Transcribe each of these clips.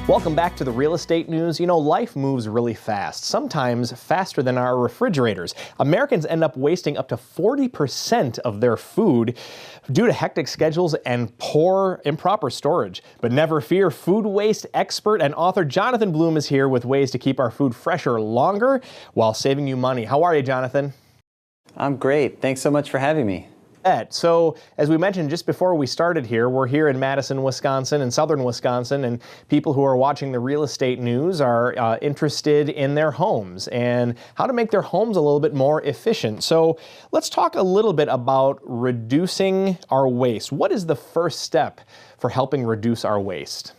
Welcome back to the real estate news. You know, life moves really fast, sometimes faster than our refrigerators. Americans end up wasting up to 40% of their food due to hectic schedules and poor, improper storage. But never fear, food waste expert and author Jonathon Bloom is here with ways to keep our food fresher longer while saving you money. How are you, Jonathon? I'm great. Thanks so much for having me. So, as we mentioned just before we started here, we're here in Madison, Wisconsin and southern Wisconsin, and people who are watching the real estate news are interested in their homes and how to make their homes a little bit more efficient. So, let's talk a little bit about reducing our waste. What is the first step for helping reduce our waste?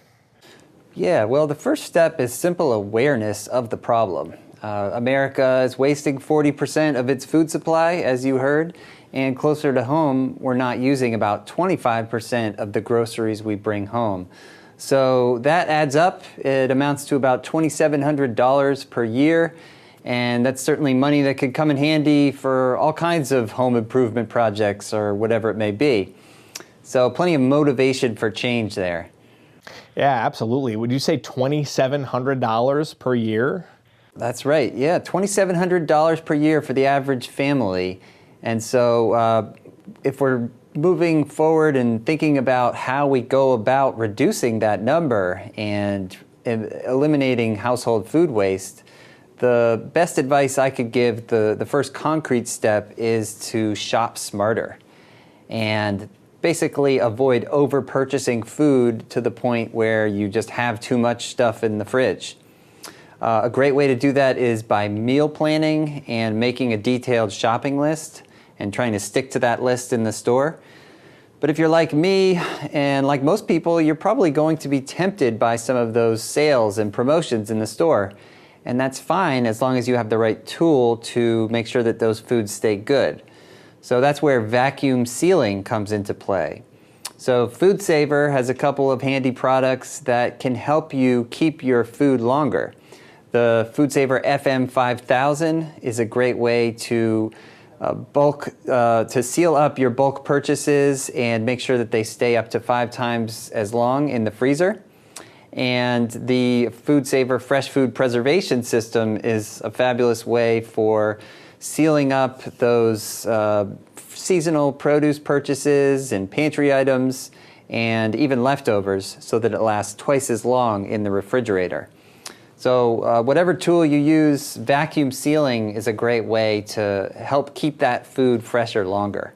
Yeah, well, the first step is simple awareness of the problem. America is wasting 40% of its food supply, as you heard. And closer to home, we're not using about 25% of the groceries we bring home. So that adds up. It amounts to about $2,700 per year. And that's certainly money that could come in handy for all kinds of home improvement projects or whatever it may be. So plenty of motivation for change there. Yeah, absolutely. Would you say $2,700 per year? That's right. Yeah, $2,700 per year for the average family. And so if we're moving forward and thinking about how we go about reducing that number and eliminating household food waste, the best advice I could give, the first concrete step, is to shop smarter and basically avoid over-purchasing food to the point where you just have too much stuff in the fridge. A great way to do that is by meal planning and making a detailed shopping list and trying to stick to that list in the store. But if you're like me, and like most people, you're probably going to be tempted by some of those sales and promotions in the store. And that's fine as long as you have the right tool to make sure that those foods stay good. So that's where vacuum sealing comes into play. So Food Saver has a couple of handy products that can help you keep your food longer. The Food Saver FM5000 is a great way to to seal up your bulk purchases and make sure that they stay up to 5 times as long in the freezer. And the Food Saver Fresh Food Preservation System is a fabulous way for sealing up those seasonal produce purchases and pantry items and even leftovers so that it lasts twice as long in the refrigerator. So whatever tool you use, vacuum sealing is a great way to help keep that food fresher longer.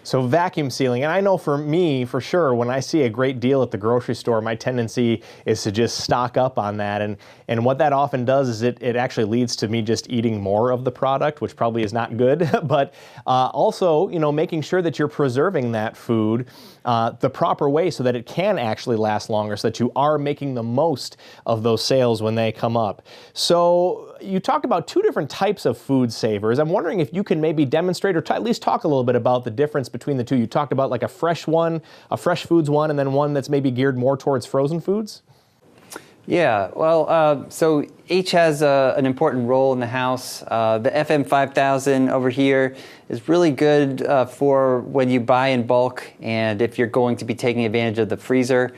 So vacuum sealing, and I know for me, for sure, when I see a great deal at the grocery store, my tendency is to just stock up on that. And what that often does is it actually leads to me just eating more of the product, which probably is not good. But also, you know, making sure that you're preserving that food the proper way so that it can actually last longer, so that you are making the most of those sales when they come up. So you talked about 2 different types of food savers. I'm wondering if you can maybe demonstrate or at least talk a little bit about the difference between the 2. You talked about like a fresh one, a fresh foods one, and then one that's maybe geared more towards frozen foods? Yeah, well, so each has an important role in the house. The FM5000 over here is really good for when you buy in bulk and if you're going to be taking advantage of the freezer.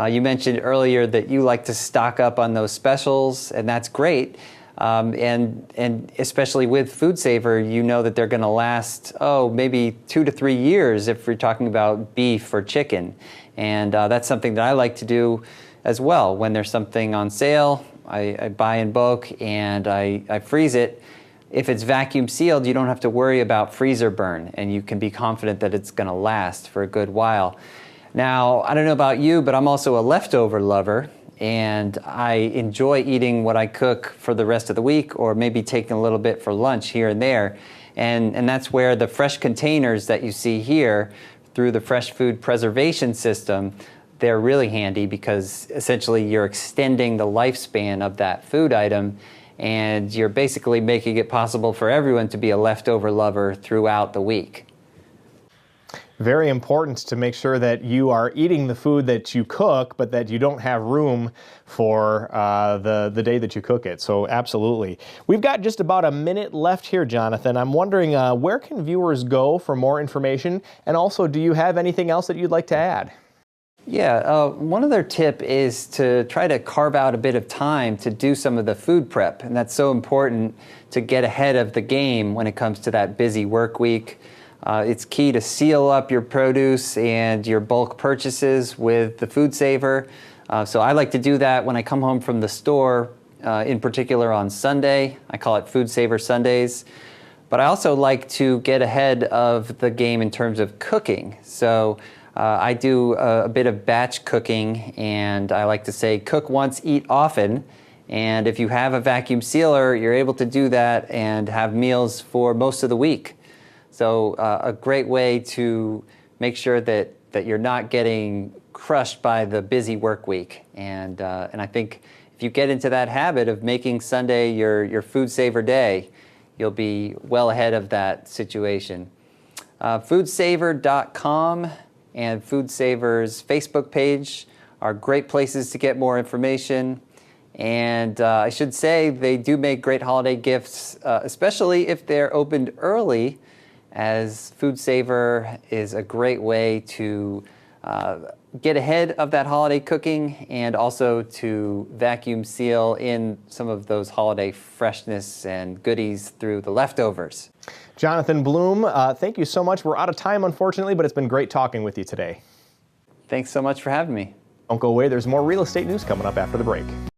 You mentioned earlier that you like to stock up on those specials, and that's great. And especially with Food Saver, you know that they're going to last, maybe 2 to 3 years if you're talking about beef or chicken. And that's something that I like to do as well. When there's something on sale, I buy in bulk and I freeze it. If it's vacuum sealed, you don't have to worry about freezer burn, and you can be confident that it's going to last for a good while. Now, I don't know about you, but I'm also a leftover lover. And I enjoy eating what I cook for the rest of the week, or maybe taking a little bit for lunch here and there. And that's where the fresh containers that you see here through the Fresh Food Preservation System, they're really handy because essentially you're extending the lifespan of that food item, and you're basically making it possible for everyone to be a leftover lover throughout the week. Very important to make sure that you are eating the food that you cook, but that you don't have room for the day that you cook it. So absolutely. We've got just about a minute left here, Jonathon. I'm wondering where can viewers go for more information? And also, do you have anything else that you'd like to add? Yeah, one other tip is to try to carve out a bit of time to do some of the food prep, and that's so important to get ahead of the game when it comes to that busy work week. It's key to seal up your produce and your bulk purchases with the Food Saver. So I like to do that when I come home from the store, in particular on Sunday. I call it Food Saver Sundays. But I also like to get ahead of the game in terms of cooking. So I do a bit of batch cooking, and I like to say cook once, eat often. And if you have a vacuum sealer, you're able to do that and have meals for most of the week. So a great way to make sure that you're not getting crushed by the busy work week. And I think if you get into that habit of making Sunday your Food Saver day, you'll be well ahead of that situation. Foodsaver.com and Food Saver's Facebook page are great places to get more information. And I should say they do make great holiday gifts, especially if they're opened early, as Food Saver is a great way to get ahead of that holiday cooking and also to vacuum seal in some of those holiday freshness and goodies through the leftovers. Jonathan Bloom, thank you so much. We're out of time, unfortunately, but it's been great talking with you today. Thanks so much for having me. Don't go away. There's more real estate news coming up after the break.